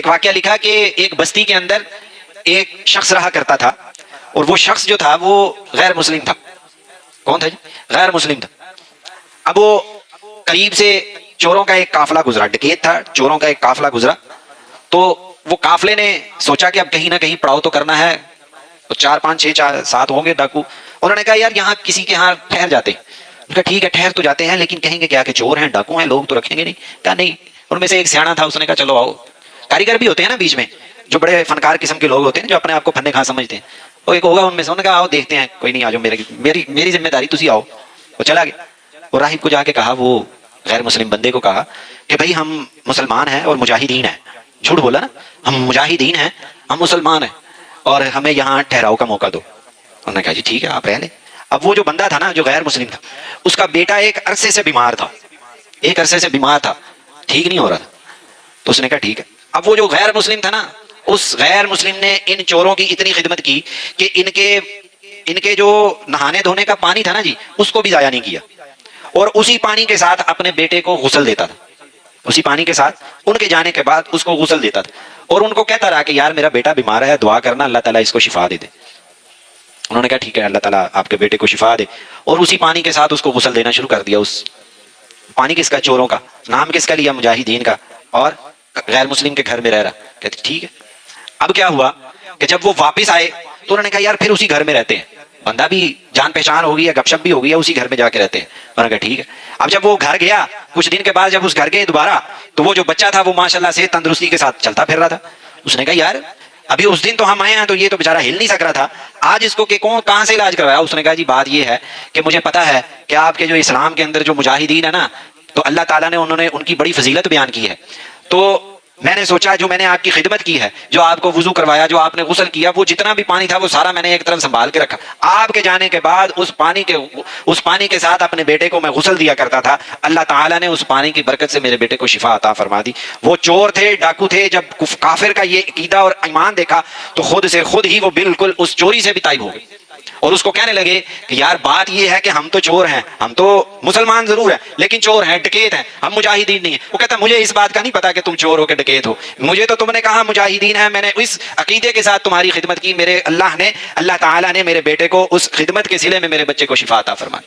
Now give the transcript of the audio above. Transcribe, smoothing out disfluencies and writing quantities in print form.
واقعہ لکھا کہ ایک بستی کے اندر ایک شخص رہا کرتا تھا، اور وہ شخص جو تھا وہ غیر مسلم تھا۔ کون تھا جی؟ غیر مسلم تھا۔ اب وہ قریب سے چوروں کا ایک قافلہ گزرا، ڈکیت تھا، چوروں کا ایک قافلہ گزرا، تو وہ قافلے نے سوچا کہ اب کہیں نہ کہیں پڑاؤ تو کرنا ہے، تو 4 5 6 7 ہوں گے ڈاکو۔ انہوں نے کہا یار یہاں کسی کے ہاں ٹھہر جاتے ہیں۔ انہوں نے کہا ٹھیک ہے ٹھہر تو جاتے ہیں، لیکن کہیں گے کیا کہ چور ہیں، ڈاکو ہیں، لوگ تو رکھیں گے نہیں۔ کہا نہیں۔ ان میں سے ایک سیاڑا تھا، اس نے کہا چلو آؤ۔ کاریگر بھی ہوتے ہیں نا بیچ میں، جو بڑے فنکار قسم کے لوگ ہوتے ہیں جو اپنے آپ کو فن خاں سمجھتے ہیں، وہ ایک ہوگا ان میں سے۔ انہوں نے کہا آؤ دیکھتے ہیں، کوئی نہیں آ جاؤ، میری ذمہ داری، تسی آؤ۔ وہ چلا گیا۔ وہ راہب کو جا کے کہا، وہ غیر مسلم بندے کو کہا کہ بھائی ہم مسلمان ہیں اور مجاہدین ہیں۔ جھوٹ بولا نا، ہم مجاہدین ہیں، ہم مسلمان ہیں، اور ہمیں یہاں ٹھہراؤ کا موقع دو۔ انہوں نے کہا جی ٹھیک ہے آپ رہ لیں۔ اب وہ جو بندہ تھا نا جو غیر مسلم تھا، اس کا بیٹا ایک عرصے سے بیمار تھا، ٹھیک نہیں ہو رہا تھا۔ تو اس نے کہا ٹھیک ہے۔ اب وہ جو غیر مسلم تھا نا، اس غیر مسلم نے ان چوروں کی اتنی خدمت کی کہ ان کے جو نہانے دھونے کا پانی تھا نا جی، اس کو بھی ضائع نہیں کیا، اور اسی پانی کے ساتھ اپنے بیٹے کو غسل دیتا تھا۔ اسی پانی کے ساتھ ان کے جانے کے بعد اس کو غسل دیتا تھا، اور ان کو کہتا رہا کہ یار میرا بیٹا بیمار ہے، دعا کرنا اللہ تعالیٰ اس کو شفا دے دے۔ انہوں نے کہا ٹھیک ہے اللہ تعالیٰ آپ کے بیٹے کو شفا دے، اور اسی پانی کے ساتھ اس کو غسل دینا شروع کر دیا۔ اس پانی کس کا؟ چوروں کا۔ نام کس کا لیا؟ مجاہدین کا، اور غیر مسلم کے گھر میں رہ رہا۔ کہتے ٹھیک ہے۔ اب کیا ہوا کہ جب وہ واپس آئے تو انہوں نے کہا یار پھر اسی گھر میں رہتے ہیں، بندہ بھی جان پہچان ہوگی ہے، گپ شپ بھی ہوگی ہے، اسی گھر میں جا کے رہتے ہیں۔ انہوں نے کہا ٹھیک ہے۔ اب جب وہ گھر گیا، کچھ دن کے بعد جب اس گھر گئے دوبارہ، تو وہ جو بچہ تھا وہ ماشاءاللہ سے تندرستی کے ساتھ چلتا پھر رہا تھا۔ اس نے کہا یار ابھی اس دن تو ہم آئے ہیں تو یہ تو بیچارہ ہل نہیں سک رہا تھا، آج اس کو کہ کہاں سے علاج کروایا؟ اس نے کہا جی بات یہ ہے کہ مجھے پتا ہے کہ آپ کے جو اسلام کے اندر جو مجاہدین ہے نا، تو اللہ تعالیٰ نے انہوں نے ان کی بڑی فضیلت بیان کی ہے، تو میں نے سوچا جو میں نے آپ کی خدمت کی ہے، جو آپ کو وضو کروایا، جو آپ نے غسل کیا، وہ جتنا بھی پانی تھا وہ سارا میں نے ایک طرف سنبھال کے رکھا۔ آپ کے جانے کے بعد اس پانی کے ساتھ اپنے بیٹے کو میں غسل دیا کرتا تھا، اللہ تعالیٰ نے اس پانی کی برکت سے میرے بیٹے کو شفا عطا فرما دی۔ وہ چور تھے، ڈاکو تھے، جب کافر کا یہ عقیدہ اور ایمان دیکھا تو خود سے خود ہی وہ بالکل اس چوری سے بھی تائب ہو گئے، اور اس کو کہنے لگے کہ یار بات یہ ہے کہ ہم تو چور ہیں، ہم تو مسلمان ضرور ہیں لیکن چور ہیں، ڈکیت ہیں، ہم مجاہدین نہیں ہیں۔ وہ کہتا مجھے اس بات کا نہیں پتا کہ تم چور ہو کہ ڈکیت ہو، مجھے تو تم نے کہا مجاہدین ہیں، میں نے اس عقیدے کے ساتھ تمہاری خدمت کی، اللہ تعالیٰ نے میرے بیٹے کو اس خدمت کے صلے میں میرے بچے کو شفا عطا فرمائی۔